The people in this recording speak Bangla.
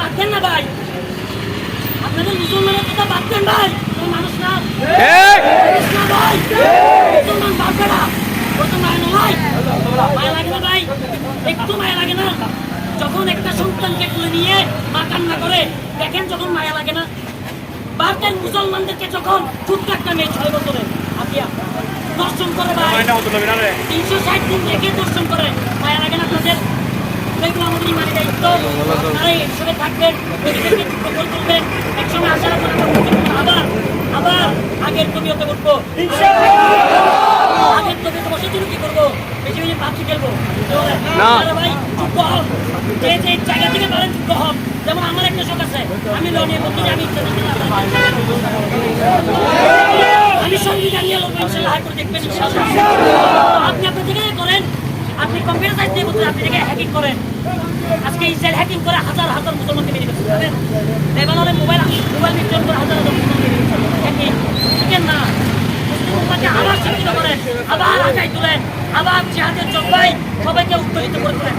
বাদ দেন না ভাই, আপনাদের মুসলমানের কথা বাদ দেন ভাই, মানুষ না ভাই, মুসলমান বাপেরা কত মায়া নয়, মায়া লাগে না ভাই, একটু মায়া লাগে না? যখন একটা সন্তানকে তুলে নিয়ে মা কান্না করে, দেখেন যখন মায়া লাগে না? ভারতের মুসলমানদেরকে যখন ছোট্ট একটা মেয়ে 6 বছরে আপিয়া দর্শন করে ভাই, 360 দিন রেখে দর্শন করে, মায়া লাগে না আপনাদের? দেখুন আমাদের ইমানি দায়িত্ব, আপনারা একসঙ্গে থাকবেন, মেয়েদেরকে করে তুলবেন, একসঙ্গে আসার আবার আগের কবিয়তে উঠবো, আগের কবিয়তে বসে জন্য কি করবো? বেশি বেশি পাখি খেলবো ভাই, যুদ্ধ হন, যে যে জায়গা থেকে পারেন যুদ্ধ হন। যেমন আমার একটা শখ আছে, আমি ল নিয়ে বলতে আমি আমি সংবিধান নিয়ে লোক ইনশাল্লাহ হাই করে দেখবেন ইনশাল্লাহ। আপনি আপনার জায়গায় করেন, আপনি কম্পিউটার সাইজ দিয়ে বলতে আপনি জায়গায় হ্যাকিং করেন। আজকে ইসরায়েল হ্যাকিং করে হাজার হাজার মুসলমানকে মেরে ফেলছে, জানেন? লেবাননে মোবাইল বিক্রয় করে হাজার হাজার মুসলমান মেরে ফেলছে। হ্যাকিং শিখেন না, মুসলিমকে আবার শিক্ষিত করেন, আবার আগায় তুলেন, আবার জিহাদের জব্বাই সবাইকে উত্তরিত করে তোলেন।